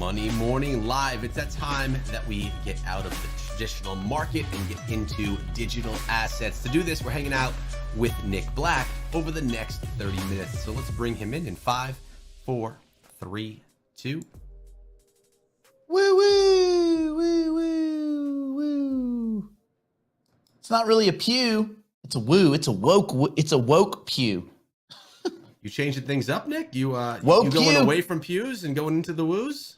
Money Morning Live. It's that time that we get out of the traditional market and get into digital assets. To do this, we're hanging out with Nick Black over the next 30 minutes. So let's bring him in 5, 4, 3, 2. Woo, woo, woo, woo, woo. It's not really a pew. It's a woo. It's a woke pew. You changing things up, Nick? You Woke you going pew. away from pews and going into the woos?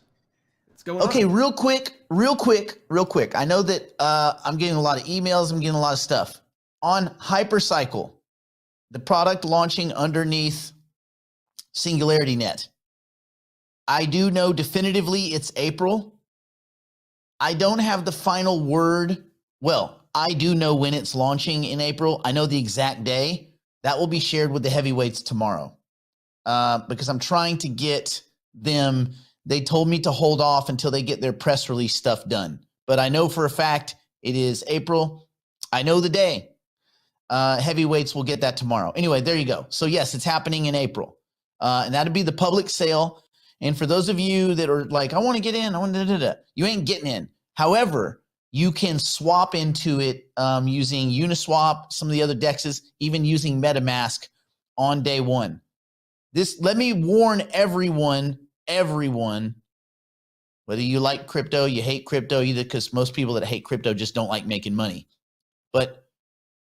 What's going on? Okay, real quick. I know that I'm getting a lot of emails. I'm getting a lot of stuff on Hypercycle, the product launching underneath Singularity Net. I do know definitively it's April. I don't have the final word. Well, I do know when it's launching in April. I know the exact day. That will be shared with the heavyweights tomorrow because I'm trying to get them. They told me to hold off until they get their press release stuff done. But I know for a fact it is April. I know the day. Heavyweights will get that tomorrow. Anyway, there you go. So yes, it's happening in April. And that'll be the public sale. And for those of you that are like, I want to get in, you ain't getting in. However, you can swap into it using Uniswap, some of the other DEXs, even using MetaMask on day one. Let me warn everyone, whether you like crypto, you hate crypto, either because most people that hate crypto just don't like making money. But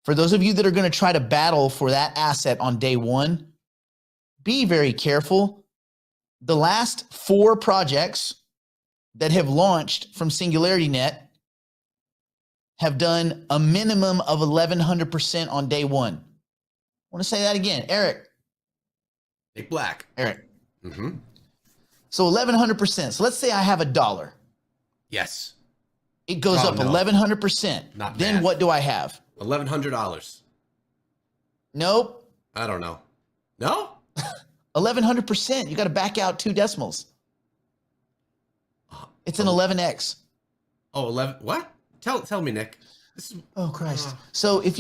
for those of you that are going to try to battle for that asset on day one, be very careful. The last 4 projects that have launched from Singularity Net have done a minimum of 1,100% on day one. I want to say that again. Eric. Nick Black. Eric. Mm-hmm. So 1,100%. So let's say I have $1. Yes. It goes up 1,100%. Not then bad. what do I have? $1,100. Nope. I don't know. No? 1,100%. You got to back out 2 decimals. It's an 11x. Oh, 11. What? Tell me, Nick. Oh, Christ. So let's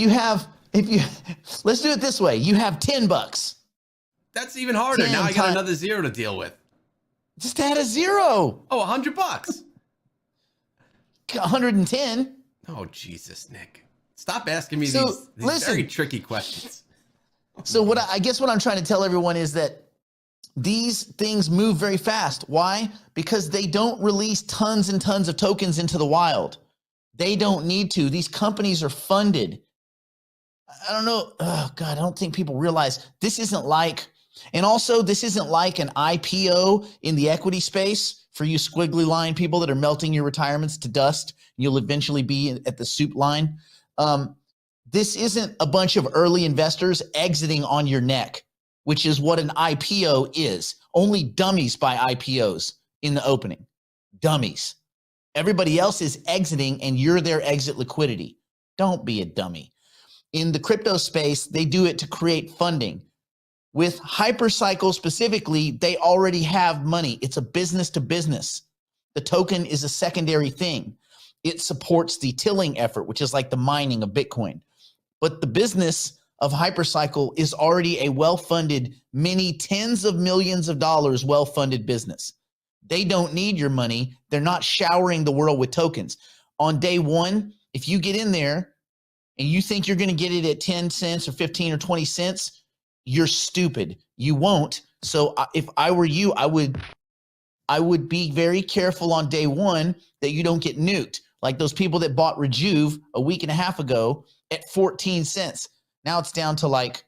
do it this way. You have $10. That's even harder. 10 Now I got another zero to deal with. Just add a 0. Oh, $100. 110. Oh, Jesus, Nick. Stop asking me these very tricky questions. So I guess what I'm trying to tell everyone is that these things move very fast. Why? Because they don't release tons and tons of tokens into the wild. They don't need to. These companies are funded. I don't know. Oh, God, I don't think people realize this isn't like, and also this isn't like an IPO in the equity space for you squiggly line people that are melting your retirements to dust. You'll eventually be at the soup line. This isn't a bunch of early investors exiting on your neck, which is what an IPO is. Only dummies buy IPOs in the opening. Dummies. Everybody else is exiting and you're their exit liquidity. Don't be a dummy. In the crypto space, they do it to create funding. With Hypercycle specifically, they already have money. It's a business to business. The token is a secondary thing. It supports the tilling effort, which is like the mining of Bitcoin. But the business of Hypercycle is already a well-funded, many tens of millions of dollars well-funded business. They don't need your money. They're not showering the world with tokens. On day one, if you get in there and you think you're going to get it at 10 cents or 15 or 20 cents, you're stupid. You won't. So if I were you, I would be very careful on day one that you don't get nuked. Like those people that bought Rejuve a week and a half ago at 14 cents. Now it's down to like,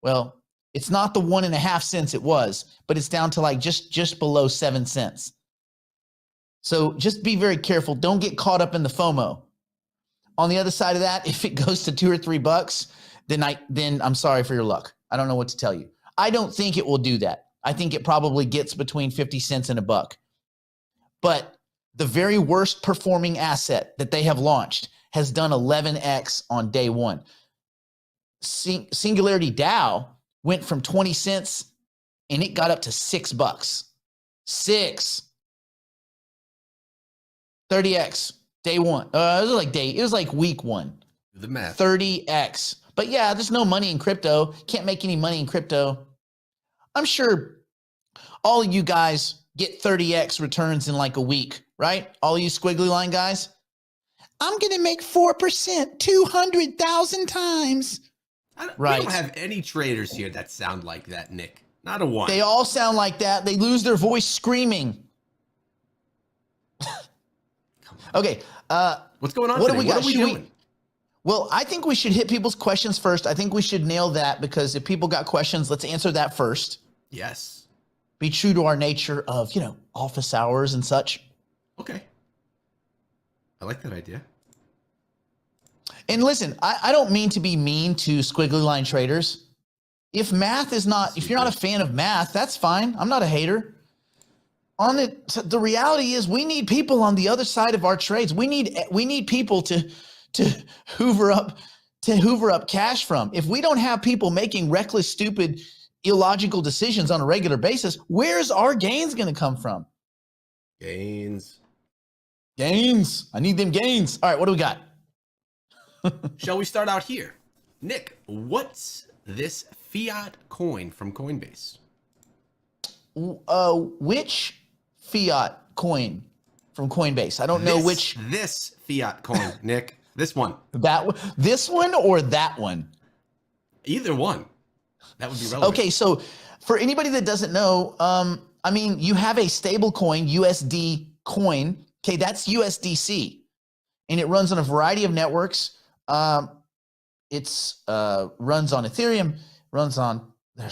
well, it's not the 1.5 cents it was, but it's down to like just below 7 cents. So just be very careful. Don't get caught up in the FOMO. On the other side of that, if it goes to $2 or $3, then I'm sorry for your luck. I don't know what to tell you. I don't think it will do that. I think it probably gets between 50 cents and $1. But the very worst performing asset that they have launched has done 11x on day one. Singularity DAO went from 20 cents and it got up to $6. 30x day one. It was like week one. Do the math. 30x. But yeah, there's no money in crypto. Can't make any money in crypto. I'm sure all of you guys get 30x returns in like a week, right? All you squiggly line guys. I'm going to make 4% 200,000 times. Right. We don't have any traders here that sound like that, Nick. Not a one. They all sound like that. They lose their voice screaming. Okay. What's going on what today? Do we got? What are we doing? Well, I think we should hit people's questions first. I think we should nail that because if people got questions, let's answer that first. Yes. Be true to our nature of, office hours and such. Okay. I like that idea. And listen, I don't mean to be mean to squiggly line traders. If math is not, if you're not a fan of math, that's fine. I'm not a hater. The reality is we need people on the other side of our trades. We need people to hoover up cash from. If we don't have people making reckless, stupid, illogical decisions on a regular basis, where's our gains going to come from? Gains. I need them gains. All right, what do we got? Shall we start out here? Nick, what's this Fiat coin from Coinbase? Which Fiat coin from Coinbase? I don't know which. This Fiat coin, Nick. This one. This one or that one? Either one. That would be relevant. Okay, so for anybody that doesn't know, you have a stable coin, USD coin. Okay, that's USDC, and it runs on a variety of networks. It's runs on Ethereum, there's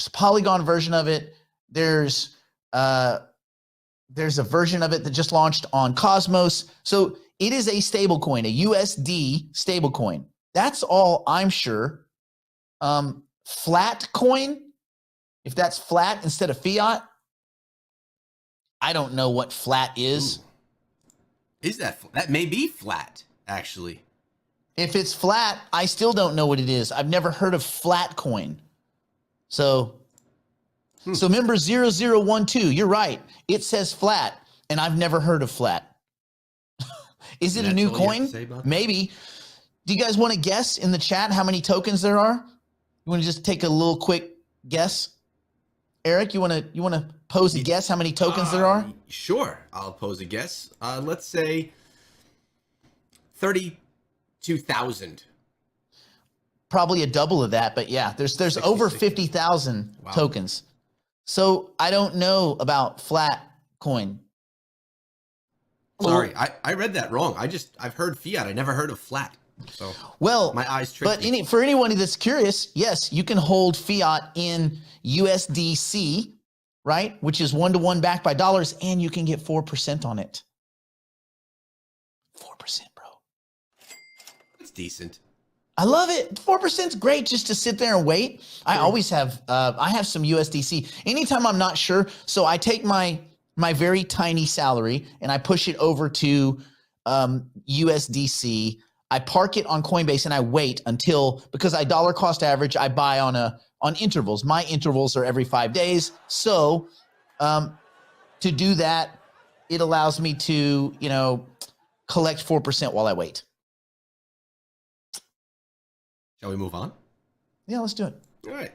a Polygon version of it. There's a version of it that just launched on Cosmos. So it is a stable coin, a USD stable coin. That's all I'm sure. Flat coin, if that's flat instead of fiat, I don't know what flat is. Ooh. Is that may be flat, actually. If it's flat, I still don't know what it is. I've never heard of flat coin. So member 0012, you're right. It says flat, and I've never heard of flat. Is it a new coin? Maybe. Do you guys want to guess in the chat how many tokens there are? You want to just take a little quick guess? Eric, you want to pose a guess how many tokens there are? Sure, I'll pose a guess. Let's say 32,000. Probably a double of that, but yeah, there's over 50,000 tokens. So I don't know about flat coin. Sorry, I read that wrong. I've heard fiat. I never heard of flat. So my eyes tricked me. But for anyone that's curious, yes, you can hold fiat in USDC, right? Which is 1-to-1 backed by dollars, and you can get 4% on it. 4%, bro. It's decent. I love it. 4% is great just to sit there and wait. I always have, I have some USDC. Anytime I'm not sure, so I take my very tiny salary and I push it over to USDC. I park it on Coinbase and I wait until, because I dollar cost average, I buy on intervals. My intervals are every 5 days. So to do that, it allows me to, collect 4% while I wait. Shall we move on? Yeah, let's do it. All right.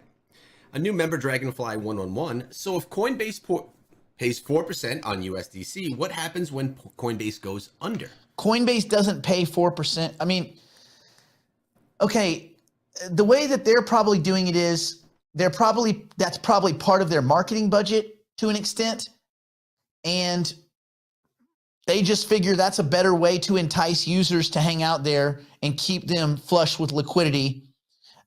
A new member, Dragonfly 111. So if Coinbase pays 4% on USDC, what happens when Coinbase goes under? Coinbase doesn't pay 4%. I mean, okay, the way that they're probably doing it is that's probably part of their marketing budget to an extent. And they just figure that's a better way to entice users to hang out there and keep them flush with liquidity.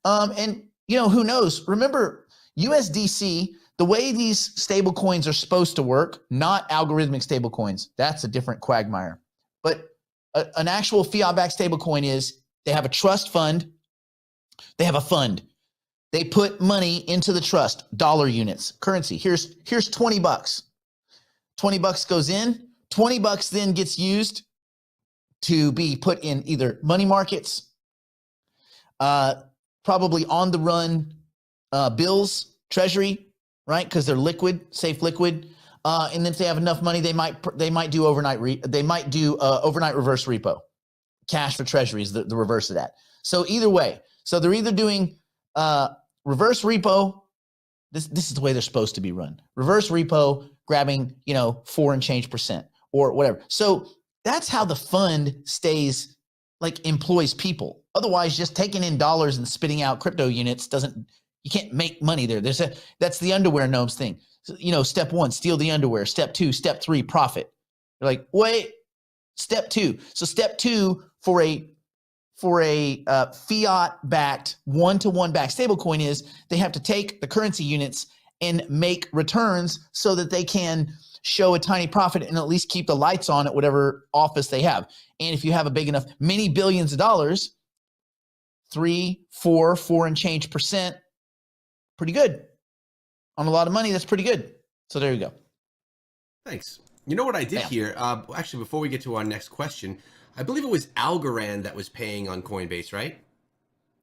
And who knows? Remember, USDC, the way these stable coins are supposed to work, not algorithmic stable coins. That's a different quagmire. But an actual fiat-backed stable coin is they have a trust fund. They have a fund. They put money into the trust, dollar units, currency. Here's $20. $20 goes in. $20 then gets used to be put in either money markets, probably on the run bills, treasury, right? Because they're liquid, safe liquid. And then if they have enough money, they might do overnight reverse repo. Cash for treasury is the reverse of that. So either way, so they're either doing reverse repo, This is the way they're supposed to be run. Reverse repo, grabbing, 4 and change percent or whatever. So that's how the fund stays, like, employs people. Otherwise, just taking in dollars and spitting out crypto units you can't make money there. That's the underwear gnomes thing. So, step 1, steal the underwear. Step 2, step 3, profit. You're like, wait, step 2. So step 2 for a fiat-backed, one-to-one backed stablecoin is they have to take the currency units and make returns so that they can show a tiny profit and at least keep the lights on at whatever office they have. And if you have a big enough, many billions of dollars, 3, 4 and change percent, pretty good. On a lot of money, that's pretty good. So there you go. Thanks. You know what I did here? Actually, before we get to our next question, I believe it was Algorand that was paying on Coinbase, right?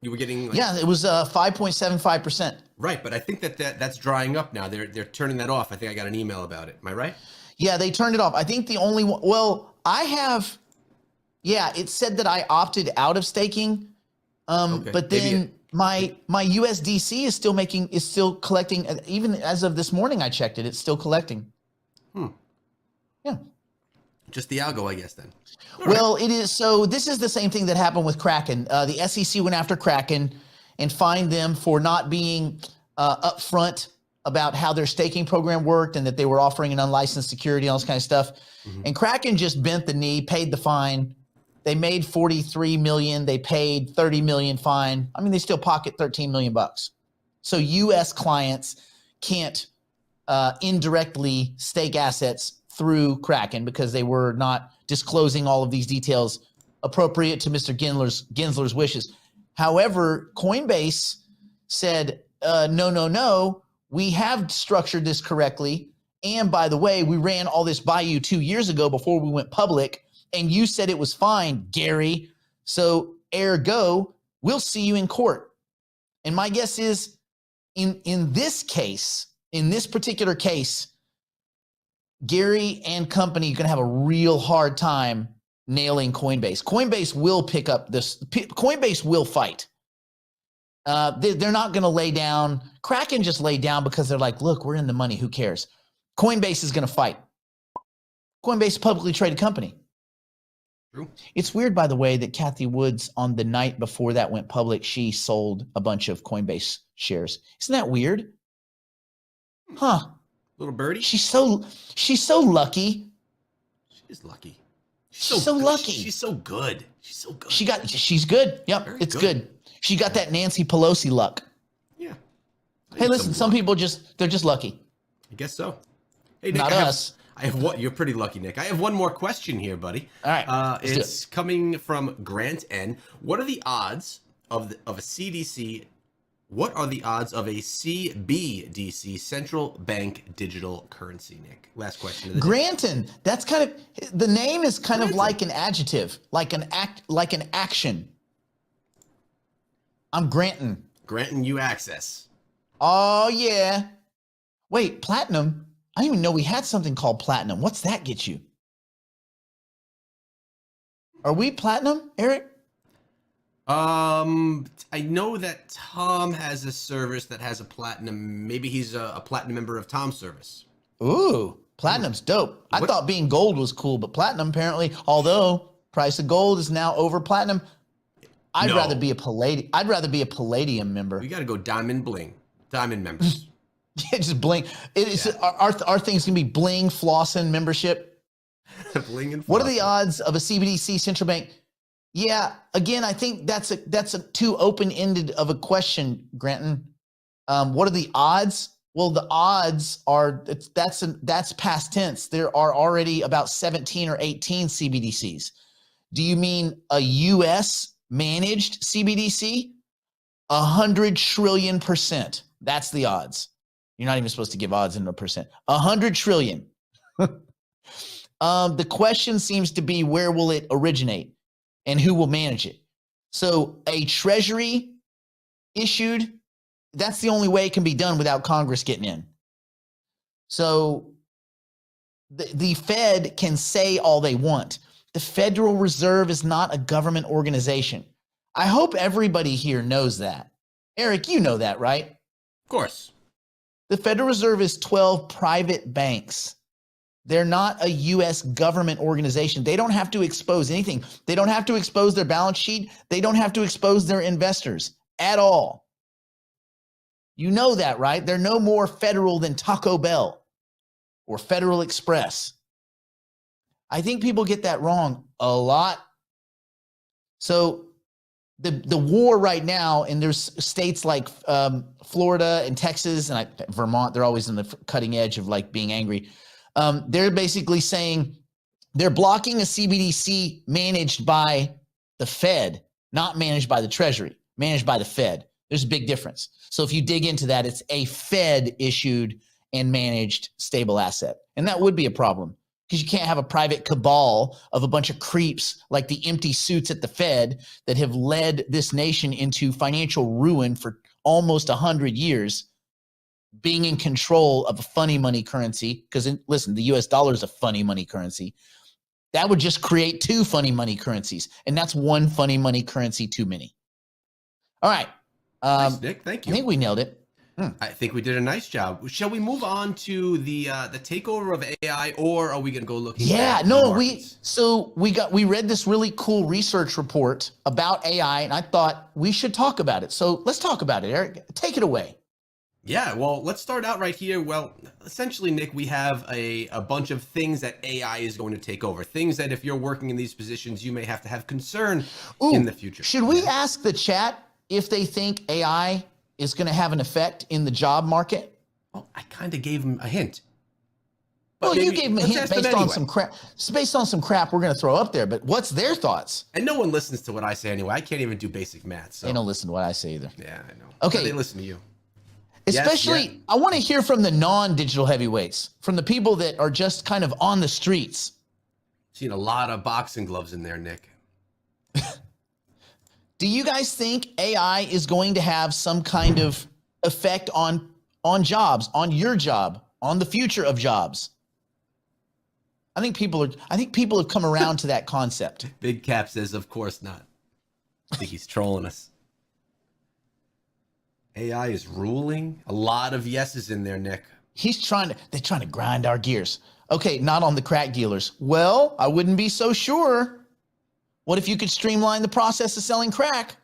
You were getting it was 5.75%. Right, but I think that's drying up now. They're turning that off. I think I got an email about it. Am I right? Yeah, they turned it off. I think the only one. Well, it said that I opted out of staking, but then my USDC is still collecting. Even as of this morning, I checked it. It's still collecting. Yeah. Just the algo, I guess, then. Well, it is. So this is the same thing that happened with Kraken. The SEC went after Kraken and fined them for not being upfront about how their staking program worked and that they were offering an unlicensed security and all this kind of stuff. Mm-hmm. And Kraken just bent the knee, paid the fine. They made 43 million. They paid 30 million fine. I mean, they still pocket 13 million bucks. So U.S. clients can't indirectly stake assets through Kraken because they were not disclosing all of these details appropriate to Mr. Gensler's wishes. However, Coinbase said, no, we have structured this correctly. And by the way, we ran all this by you 2 years ago before we went public, and you said it was fine, Gary. So ergo, we'll see you in court. And my guess is in this case, in this particular case, Gary and company are going to have a real hard time nailing Coinbase. Coinbase will pick up this. Coinbase will fight. They're not going to lay down. Kraken just laid down because they're like, look, we're in the money. Who cares? Coinbase is going to fight. Coinbase is a publicly traded company. True. It's weird, by the way, that Kathy Woods, on the night before that went public, she sold a bunch of Coinbase shares. Isn't that weird? Huh. Little birdie. She's so lucky. She is lucky. She's so lucky. She's so good. She's so good. She's good. Yep, Very it's good. She got that Nancy Pelosi luck. Yeah. Hey, listen, some people they're just lucky. I guess so. Hey, Nick, not us. I have what? You're pretty lucky, Nick. I have one more question here, buddy. All right. It's coming from Grant N. What are the odds of a CDC? What are the odds of a CBDC, central bank digital currency, Nick? Last question of the day. Granton. That's kind of, the name is kind of like an adjective, like an action. I'm Granton. Granting you access. Oh yeah. Wait, platinum? I didn't even know we had something called platinum. What's that get you? Are we platinum, Eric? I know that Tom has a service that has a platinum. Maybe he's a platinum member of Tom's service. Ooh, platinum's dope. I thought being gold was cool, but platinum apparently, although price of gold is now over platinum, I'd rather be a palladium member. We got to go diamond bling. Diamond members. Yeah, just bling. Our thing's gonna be bling Flossin membership. Bling and Flossin. What are the odds of a CBDC central bank? Yeah, again, I think that's a too open-ended of a question, Granton. What are the odds? Well, the odds are that's past tense. There are already about 17 or 18 CBDCs. Do you mean a U.S. managed CBDC? 100 trillion %. That's the odds. You're not even supposed to give odds in a percent. 100 trillion. The question seems to be, where will it originate and who will manage it? So a treasury issued, that's the only way it can be done without Congress getting in. So the Fed can say all they want. The Federal Reserve is not a government organization. I hope everybody here knows that. Eric, you know that, right? Of course. The Federal Reserve is 12 private banks. They're not a U.S. government organization. They don't have to expose anything. They don't have to expose their balance sheet. They don't have to expose their investors at all. You know that, right? They're no more federal than Taco Bell or Federal Express. I think people get that wrong a lot. So the war right now, and there's states like Florida and Texas and Vermont, they're always in the cutting edge of like being angry. They're basically saying they're blocking a CBDC managed by the Fed, not managed by the Treasury, managed by the Fed. There's a big difference. So if you dig into that, it's a Fed issued and managed stable asset. And that would be a problem because you can't have a private cabal of a bunch of creeps like the empty suits at the Fed that have led this nation into financial ruin for almost 100 years, being in control of a funny money currency. Because listen, the US dollar is a funny money currency. That would just create two funny money currencies. And that's one funny money currency too many. All right. Nice, Nick. Thank you. I think we nailed it. I think we did a nice job. Shall we move on to the takeover of AI, or are we going to go looking? Yeah, no, we read this really cool research report about AI, and I thought we should talk about it. So let's talk about it, Eric. Take it away. Yeah, well, let's start out right here. Well, essentially, Nick, we have a bunch of things that AI is going to take over. Things that if you're working in these positions, you may have to have concern in the future. Should we ask the chat if they think AI is going to have an effect in the job market? Well, I kind of gave him a hint. Well, you gave him a hint based on some crap. It's based on some crap we're going to throw up there. But what's their thoughts? And no one listens to what I say anyway. I can't even do basic math. So. They don't listen to what I say either. Yeah, I know. Okay. But they listen to you. Especially, I want to hear from the non-digital heavyweights, from the people that are just kind of on the streets. Seen a lot of boxing gloves in there, Nick. Do you guys think AI is going to have some kind of effect on jobs, on your job, on the future of jobs? I think people have come around to that concept. Big Cap says, of course not. I think he's trolling us. AI is ruling. A lot of yeses in there, Nick. They're trying to grind our gears. Okay, not on the crack dealers. Well, I wouldn't be so sure. What if you could streamline the process of selling crack?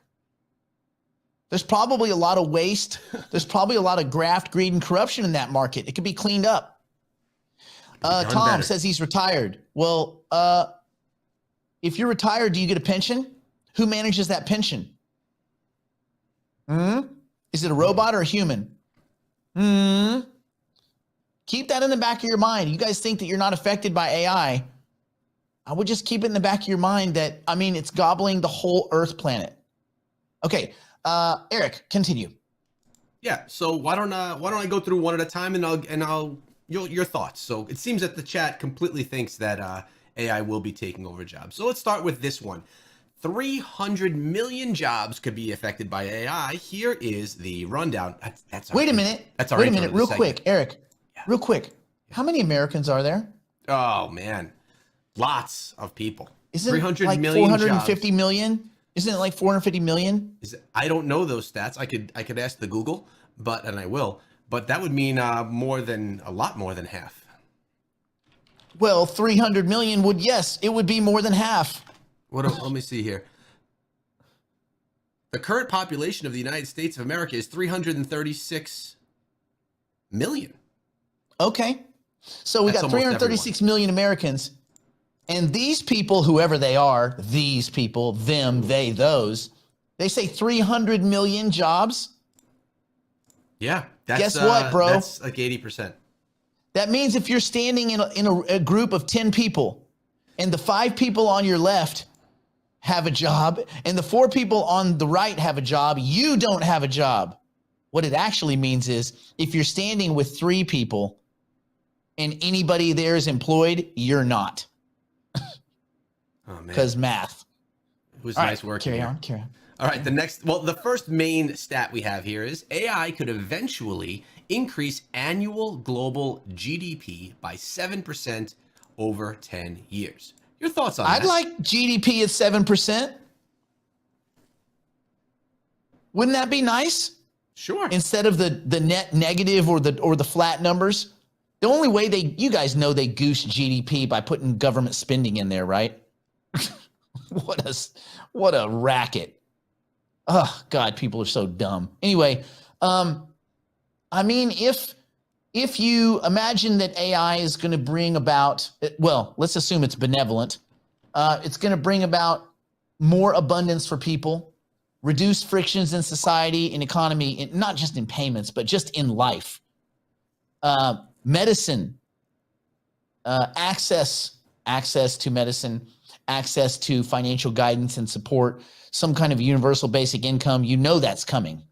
There's probably a lot of waste. There's probably a lot of graft, greed, and corruption in that market. It could be cleaned up. Tom says he's retired. Well, if you're retired, do you get a pension? Who manages that pension? Is it a robot or a human? Keep that in the back of your mind. You guys think that you're not affected by AI. I would just keep it in the back of your mind that, I mean, it's gobbling the whole Earth planet. Okay, Eric, continue. Yeah. So why don't I go through one at a time and I'll your thoughts. So it seems that the chat completely thinks that AI will be taking over jobs. So let's start with this one. 300 million jobs could be affected by AI. Here is the rundown. Wait a minute. Wait a minute, real quick, Eric. Yeah. Real quick. How many Americans are there? Oh man. Lots of people. Isn't it like 450 million? Isn't it like 450 million? I don't know those stats. I could ask the Google, and I will. But that would mean a lot more than half. Well, 300 million it would be more than half. Let me see here. The current population of the United States of America is 336 million. Okay. So we got 336 million Americans. And these people, whoever they are, these people, them, they, those, they say 300 million jobs. Yeah. Guess what, bro? That's like 80%. That means if you're standing in a group of 10 people and the 5 people on your left have a job and the 4 people on the right have a job, you don't have a job. What it actually means is if you're standing with 3 people and anybody there is employed, you're not. Oh, man. Because math. It was nice working. Carry on. All right, the first main stat we have here is AI could eventually increase annual global GDP by 7% over 10 years. Your thoughts on that? I'd like GDP at 7%. Wouldn't that be nice? Sure. instead of the net negative or the flat numbers. The only way you guys know they goose GDP by putting government spending in there, right? What a racket. Oh God, people are so dumb. Anyway, I mean, if you imagine that AI is going to bring about, well, let's assume it's benevolent. It's going to bring about more abundance for people, reduce frictions in society, in economy, not just in payments, but just in life. Medicine, access to medicine, access to financial guidance and support, some kind of universal basic income. You know that's coming.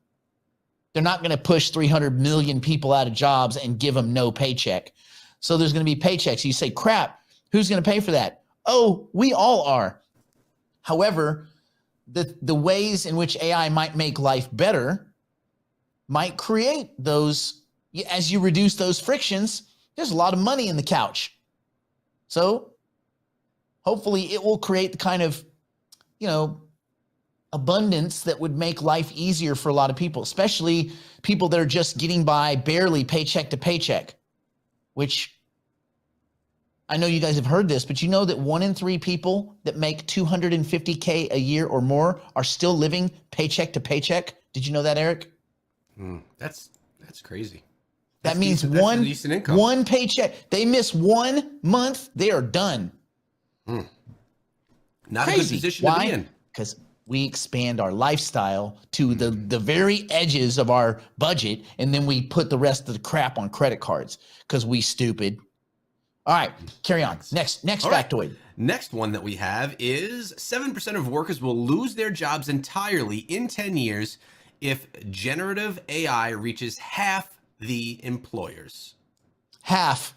They're not going to push 300 million people out of jobs and give them no paycheck. So there's going to be paychecks. You say, crap, who's going to pay for that? Oh, we all are. However, the ways in which AI might make life better might create those, as you reduce those frictions, there's a lot of money in the couch. So hopefully it will create the kind of, abundance that would make life easier for a lot of people, especially people that are just getting by barely paycheck to paycheck, which I know you guys have heard this, but you know that 1 in 3 people that make $250K a year or more are still living paycheck to paycheck. Did you know that, Eric? That's crazy. That means one paycheck. They miss 1 month, they are done. Not Crazy. A good position Why? to be in. Because we expand our lifestyle to the very edges of our budget, and then we put the rest of the crap on credit cards because we stupid. All right, carry on. Next factoid. Right. Next one that we have is 7% of workers will lose their jobs entirely in 10 years if generative AI reaches half the employers. Half.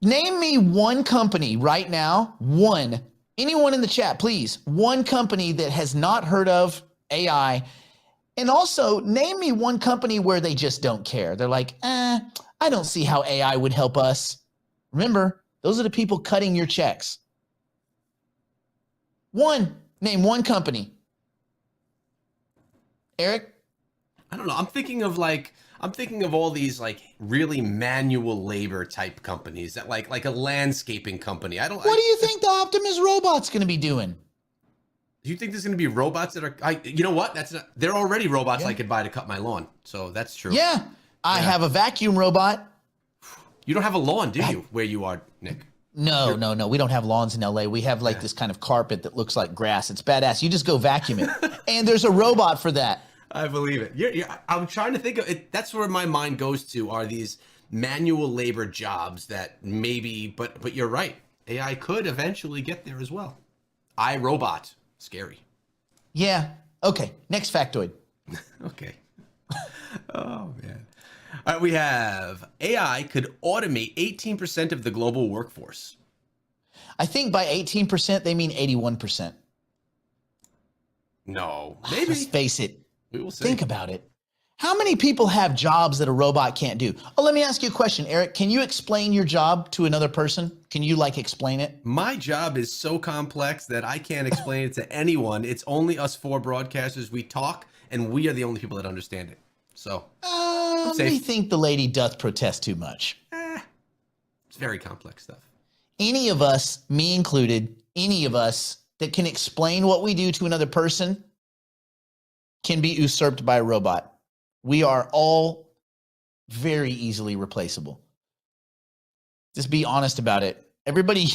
Name me one company right now, anyone in the chat, please, one company that has not heard of AI. And also name me one company where they just don't care. They're like, I don't see how AI would help us. Remember, those are the people cutting your checks. Name one company. Eric? I don't know. I'm thinking of all these like really manual labor type companies that like a landscaping company. What do you think the Optimus robot's going to be doing? Do you think there's going to be robots that are, you know what? They're already robots I could buy to cut my lawn. So that's true. Yeah. I have a vacuum robot. You don't have a lawn, do you, where you are, Nick? No. We don't have lawns in LA. We have like this kind of carpet that looks like grass. It's badass. You just go vacuum it. And there's a robot for that. I believe it. I'm trying to think of it. That's where my mind goes to, are these manual labor jobs that maybe, but you're right. AI could eventually get there as well. iRobot. Scary. Yeah. Okay. Next factoid. Okay. Oh, man. All right, we have AI could automate 18% of the global workforce. I think by 18%, they mean 81%. No, maybe. Let's face it. We will see. Think about it. How many people have jobs that a robot can't do? Oh, let me ask you a question, Eric. Can you explain your job to another person? Can you explain it? My job is so complex that I can't explain it to anyone. It's only us 4 broadcasters. We talk, and we are the only people that understand it. So, I think the lady doth protest too much. It's very complex stuff. Any of us, me included, any of us that can explain what we do to another person can be usurped by a robot. We are all very easily replaceable. Just be honest about it. Everybody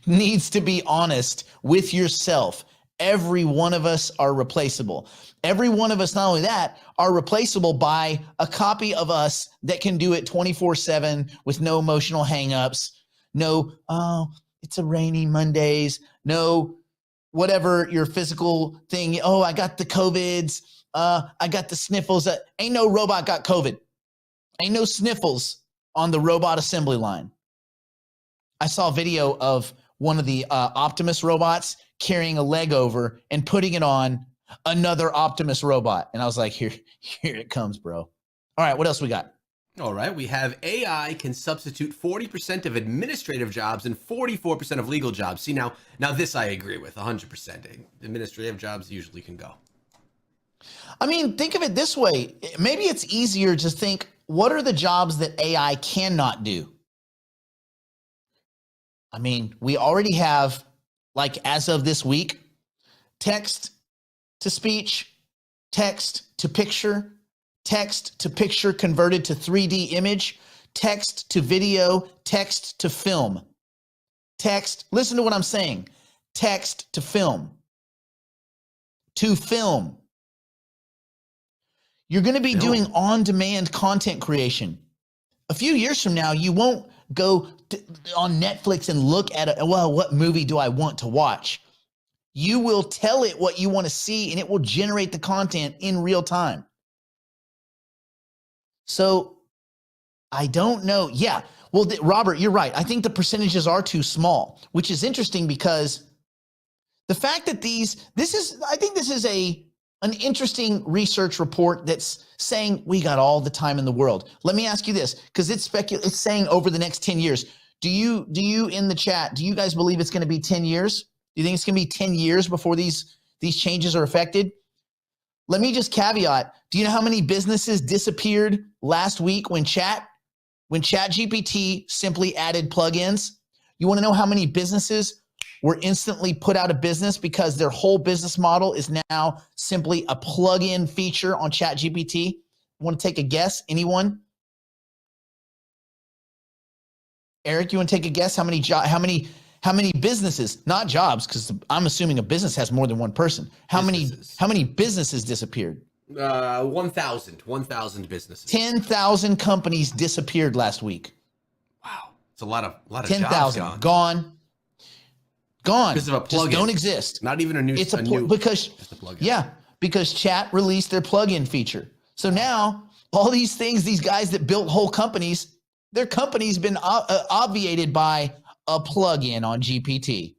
needs to be honest with yourself. Every one of us are replaceable. Every one of us, not only that, are replaceable by a copy of us that can do it 24/7 with no emotional hangups. No, it's a rainy Mondays. No, whatever your physical thing. Oh, I got the COVIDs. I got the sniffles. Ain't no robot got COVID. Ain't no sniffles on the robot assembly line. I saw a video of one of the Optimus robots carrying a leg over and putting it on another Optimus robot. And I was like, here it comes, bro. All right, what else we got? All right, we have AI can substitute 40% of administrative jobs and 44% of legal jobs. See, now this I agree with 100%. Administrative jobs usually can go. I mean, think of it this way. Maybe it's easier to think, what are the jobs that AI cannot do? I mean, we already have, like as of this week, text to speech, text to picture converted to 3D image, text to video, text to film. Text, listen to what I'm saying. Text to film. To film. You're going to be doing on-demand content creation. A few years from now, you won't go on Netflix and look at what movie do I want to watch? You will tell it what you want to see, and it will generate the content in real time. So I don't know. Yeah. Well, Robert, you're right. I think the percentages are too small, which is interesting because the fact that I think this is an interesting research report that's saying we got all the time in the world. Let me ask you this, because it's saying over the next 10 years. Do you in the chat, do you guys believe it's going to be 10 years? Do you think it's going to be 10 years before these changes are affected? Let me just caveat. Do you know how many businesses disappeared last week when ChatGPT simply added plugins? You want to know how many businesses were instantly put out of business because their whole business model is now simply a plug-in feature on ChatGPT? Want to take a guess? Anyone? Eric, you want to take a guess? How many businesses, not jobs, because I'm assuming a business has more than one person. How many businesses disappeared? 1,000 businesses. 10,000 companies disappeared last week. Wow. It's a lot of 10,000 jobs gone. Because of a plugin. Just don't exist. Not even a new. It's because just a plugin. Yeah, because Chat released their plugin feature. So now all these things, these guys that built whole companies, their company's been obviated by a plugin on GPT.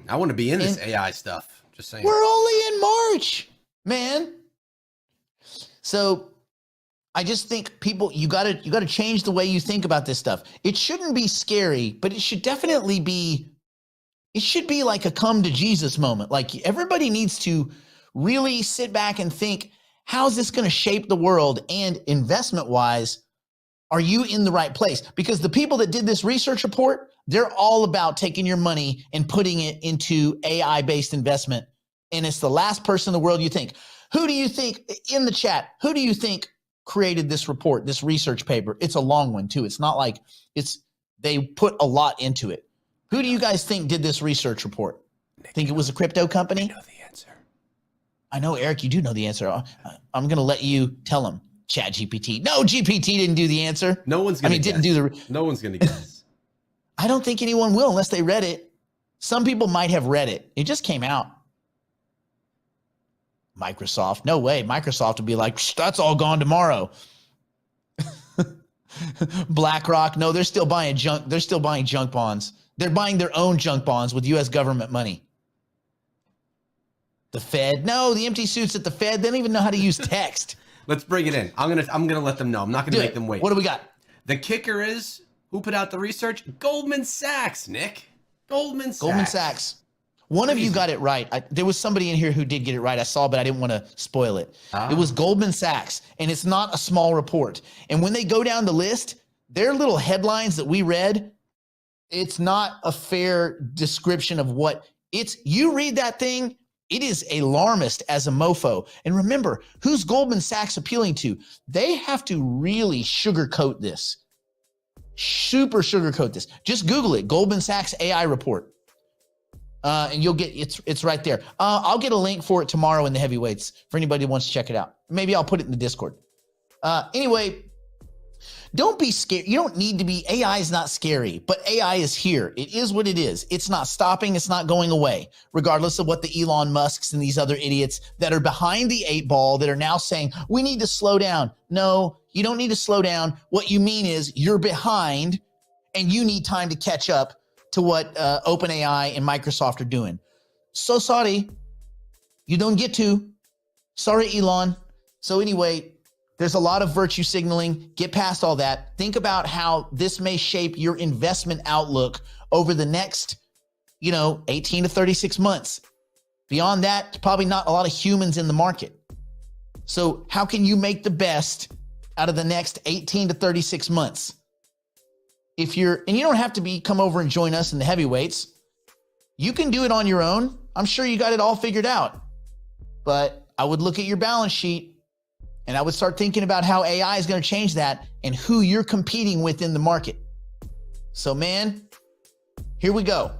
I want to be in this AI stuff. Just saying. We're only in March, man. So I just think people, you got to change the way you think about this stuff. It shouldn't be scary, but it should definitely be. It should be like a come to Jesus moment. Like everybody needs to really sit back and think, how's this going to shape the world? And investment wise, are you in the right place? Because the people that did this research report, they're all about taking your money and putting it into AI-based investment. And it's the last person in the world you think. Who do you think, in the chat, who do you think created this report, this research paper? It's a long one too. It's not like they put a lot into it. Who do you guys think did this research report? Think it was a crypto company? I know the answer. I know, Eric, you do know the answer. I'm going to let you tell them. ChatGPT. No, GPT didn't do the answer. No one's going to guess. No one's going to guess. I don't think anyone will unless they read it. Some people might have read it. It just came out. Microsoft. No way. Microsoft would be like, that's all gone tomorrow. BlackRock. No, they're still buying junk. They're still buying junk bonds. They're buying their own junk bonds with U.S. government money. The Fed. No, the empty suits at the Fed. They don't even know how to use text. Let's bring it in. I'm gonna let them know. I'm not gonna make them wait. What do we got? The kicker is, who put out the research? Goldman Sachs, Nick. Goldman Sachs. One of you got it right. There was somebody in here who did get it right. I saw, but I didn't want to spoil it. It was Goldman Sachs, and it's not a small report. And when they go down the list, their little headlines that we read, it's not a fair description of what it's. You read that thing, it is alarmist as a mofo. And remember, who's Goldman Sachs appealing to? They have to really sugarcoat this. Super sugarcoat this. Just Google it, Goldman Sachs AI report. And you'll get, it's right there. I'll get a link for it tomorrow in the heavyweights for anybody who wants to check it out. Maybe I'll put it in the Discord. Anyway, don't be scared. You don't need to be. AI is not scary, but AI is here. It is what it is. It's not stopping. It's not going away, regardless of what the Elon Musks and these other idiots that are behind the 8 ball that are now saying, we need to slow down. No, you don't need to slow down. What you mean is you're behind and you need time to catch up to what OpenAI and Microsoft are doing. So sorry, you don't get to. Sorry, Elon. So anyway, there's a lot of virtue signaling. Get past all that. Think about how this may shape your investment outlook over the next, 18 to 36 months. Beyond that, probably not a lot of humans in the market. So how can you make the best out of the next 18 to 36 months? And you don't have to come over and join us in the heavyweights. You can do it on your own. I'm sure you got it all figured out. But I would look at your balance sheet and I would start thinking about how AI is going to change that and who you're competing with in the market. So man, here we go.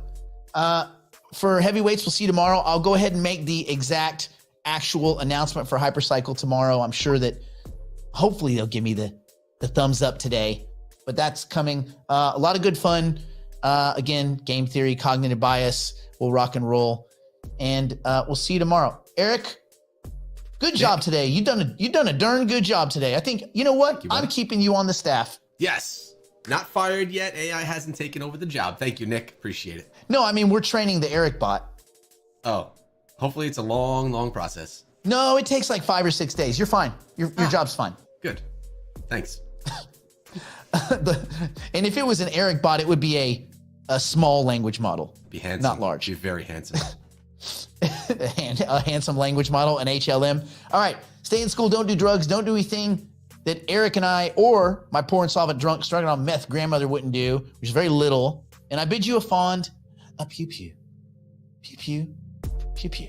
For heavyweights, we'll see you tomorrow. I'll go ahead and make the exact actual announcement for Hypercycle tomorrow. I'm sure that hopefully they'll give me the thumbs up today, but that's coming. A lot of good fun. Again, game theory, cognitive bias, we'll rock and roll, and we'll see you tomorrow. Eric, good job today. You've done a darn good job today. I think, you know what? I'm keeping you on the staff. Yes. Not fired yet. AI hasn't taken over the job. Thank you, Nick. Appreciate it. No, I mean, we're training the Eric bot. Oh, hopefully it's a long, long process. No, it takes like 5 or 6 days. You're fine. Your job's fine. Good. Thanks. And if it was an Eric bot, it would be a small language model. Be handsome. Not large. Be very handsome. A handsome language model, an HLM. All right. Stay in school. Don't do drugs. Don't do anything that Eric and I, or my poor insolvent drunk struggling on meth grandmother wouldn't do, which is very little. And I bid you a fond, a pew pew, pew pew, pew pew.